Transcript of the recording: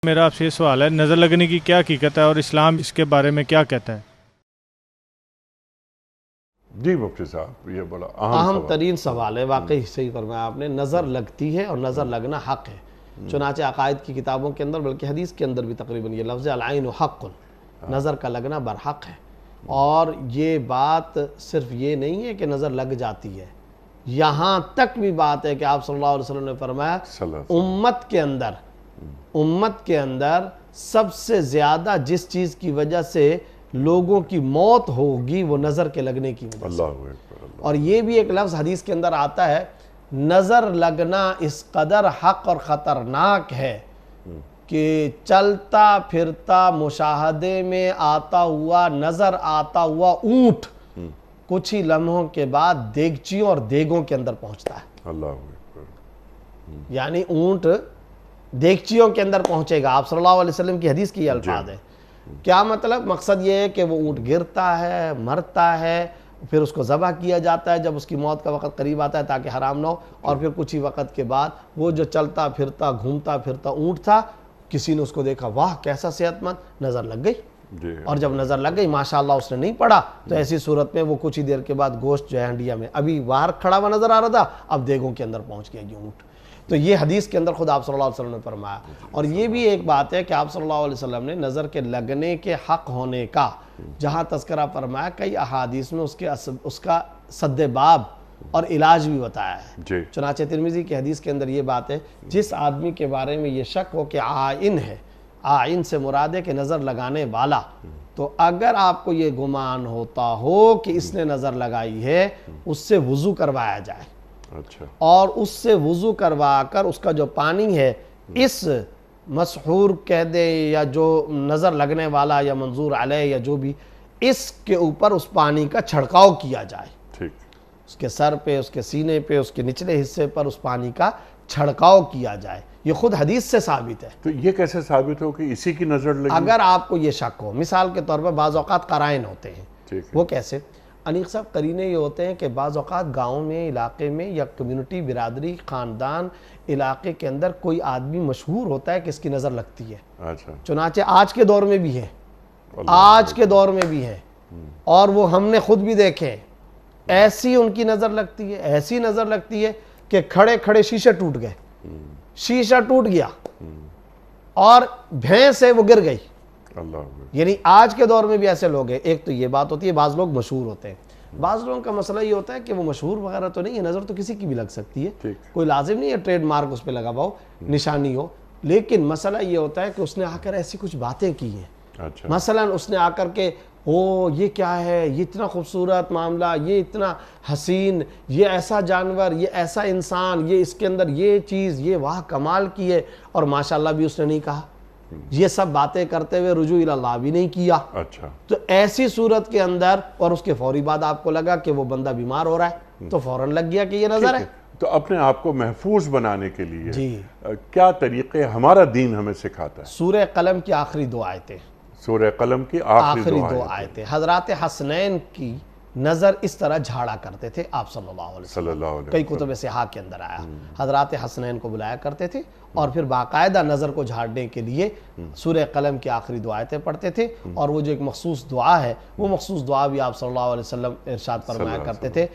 میرا آپ سے یہ سوال ہے، نظر لگنے کی کیا حقیقت ہے اور اسلام اس کے بارے میں کیا کہتا ہے؟ جی مفتی صاحب، یہ بڑا اہم ترین سوال ہے، واقعی صحیح فرمایا آپ نے۔ نظر لگتی ہے اور نظر لگنا حق ہے، چنانچہ عقائد کی کتابوں کے اندر بلکہ حدیث کے اندر بھی تقریباً یہ لفظ ہے العین حق، نظر کا لگنا برحق ہے۔ اور یہ بات صرف یہ نہیں ہے کہ نظر لگ جاتی ہے، یہاں تک بھی بات ہے کہ آپ صلی اللہ علیہ وسلم نے فرمایا امت کے اندر سب سے زیادہ جس چیز کی وجہ سے لوگوں کی موت ہوگی وہ نظر کے لگنے کی وجہ سے۔ اور یہ بھی ایک لفظ حدیث کے اندر آتا ہے، نظر لگنا اس قدر حق اور خطرناک ہے کہ چلتا پھرتا مشاہدے میں آتا ہوا نظر آتا ہوا اونٹ کچھ ہی لمحوں کے بعد دیگچیوں اور دیگوں کے اندر پہنچتا ہے۔ یعنی اونٹ دیگچیوں کے اندر پہنچے گا، آپ صلی اللہ علیہ وسلم کی حدیث کی الفاظ ہے۔ کیا مطلب؟ مقصد یہ ہے کہ وہ اونٹ گرتا ہے، مرتا ہے، پھر اس کو ذبح کیا جاتا ہے جب اس کی موت کا وقت قریب آتا ہے تاکہ حرام نہ ہو، اور پھر کچھ ہی وقت کے بعد وہ جو چلتا پھرتا گھومتا پھرتا اونٹ تھا، کسی نے اس کو دیکھا، واہ کیسا صحت مند، نظر لگ گئی۔ اور جب نظر لگ گئی ماشاءاللہ اس نے نہیں پڑھا تو ایسی صورت میں وہ کچھ ہی دیر کے بعد گوشت جو ہے ہنڈیا میں ابھی باہر کھڑا ہوا نظر آ رہا تھا، اب دیگوں کے اندر پہنچ گیا یہ اونٹ۔ تو یہ حدیث کے اندر خود آپ صلی اللہ علیہ وسلم نے فرمایا۔ اور یہ بھی ایک بات ہے کہ آپ صلی اللہ علیہ وسلم نے نظر کے لگنے کے حق ہونے کا جہاں تذکرہ فرمایا، کئی احادیث میں اس کا سد باب اور علاج بھی بتایا ہے۔ چنانچہ ترمذی کی حدیث کے اندر یہ بات ہے، جس آدمی کے بارے میں یہ شک ہو کہ عائن ہے، عائن سے مراد ہے کہ نظر لگانے والا، تو اگر آپ کو یہ گمان ہوتا ہو کہ اس نے نظر لگائی ہے، اس سے وضو کروایا جائے، اور اس سے وضو کروا کر اس کا جو پانی ہے اس مسحور کہہ دے یا جو نظر لگنے والا یا منظور علیہ یا جو بھی، اس کے اوپر اس پانی کا چھڑکاؤ کیا جائے، اس کے سر پہ، اس کے سینے پہ، اس کے نچلے حصے پر اس پانی کا چھڑکاؤ کیا جائے۔ یہ خود حدیث سے ثابت ہے۔ تو یہ کیسے ثابت ہو کہ اسی کی نظر لگی؟ اگر آپ کو یہ شک ہو، مثال کے طور پر بعض اوقات قرائن ہوتے ہیں، وہ کیسے؟ انیق صاحب، قرینے یہ ہوتے ہیں کہ بعض اوقات گاؤں میں، علاقے میں یا کمیونٹی، برادری، خاندان، علاقے کے اندر کوئی آدمی مشہور ہوتا ہے کہ اس کی نظر لگتی ہے۔ چنانچہ آج کے دور میں بھی ہے، آج کے دور میں بھی ہے، اور وہ ہم نے خود بھی دیکھے، ایسی ان کی نظر لگتی ہے، ایسی نظر لگتی ہے کہ کھڑے کھڑے شیشے ٹوٹ گئے، شیشہ ٹوٹ گیا اور بھینس ہے وہ گر گئی۔ یعنی آج کے دور میں بھی ایسے لوگ ہیں۔ ایک تو یہ بات ہوتی ہے، بعض لوگ مشہور ہوتے ہیں، بعض لوگوں کا مسئلہ یہ ہوتا ہے کہ وہ مشہور وغیرہ تو نہیں ہے، نظر تو کسی کی بھی لگ سکتی ہے، کوئی لازم نہیں ہے ٹریڈ مارک اس پہ لگا ہوا ہو، نشانی ہو، لیکن مسئلہ یہ ہوتا ہے کہ اس نے آ کر ایسی کچھ باتیں کی ہیں، مثلا اس نے آ کر کے یہ کیا ہے، یہ اتنا خوبصورت معاملہ، یہ اتنا حسین، یہ ایسا جانور، یہ ایسا انسان، یہ اس کے اندر یہ چیز، یہ واہ کمال کی ہے، اور ماشاءاللہ بھی اس نے نہیں کہا، یہ سب باتیں کرتے ہوئے رجوع اللہ بھی نہیں کیا۔ تو ایسی صورت کے اندر، اور اس کے فوری بعد آپ کو لگا کہ وہ بندہ بیمار ہو رہا ہے، تو فوراً لگ گیا کہ یہ نظر ہے۔ تو اپنے آپ کو محفوظ بنانے کے لیے کیا طریقے ہمارا دین ہمیں سکھاتا ہے؟ سورہ قلم کی آخری دو آیتیں، سورہ قلم کی آخری دو آیتیں، حضرات حسنین کی نظر اس طرح جھاڑا کرتے تھے آپ صلی اللہ علیہ وسلم، کئی کتب صحاح کے اندر آیا، حضرات حسنین کو بلایا کرتے تھے اور پھر باقاعدہ نظر کو جھاڑنے کے لیے سورہ قلم کی آخری دو آیتیں پڑھتے تھے، اور وہ جو ایک مخصوص دعا ہے، وہ مخصوص دعا بھی آپ صلی اللہ علیہ وسلم ارشاد فرمایا کرتے تھے۔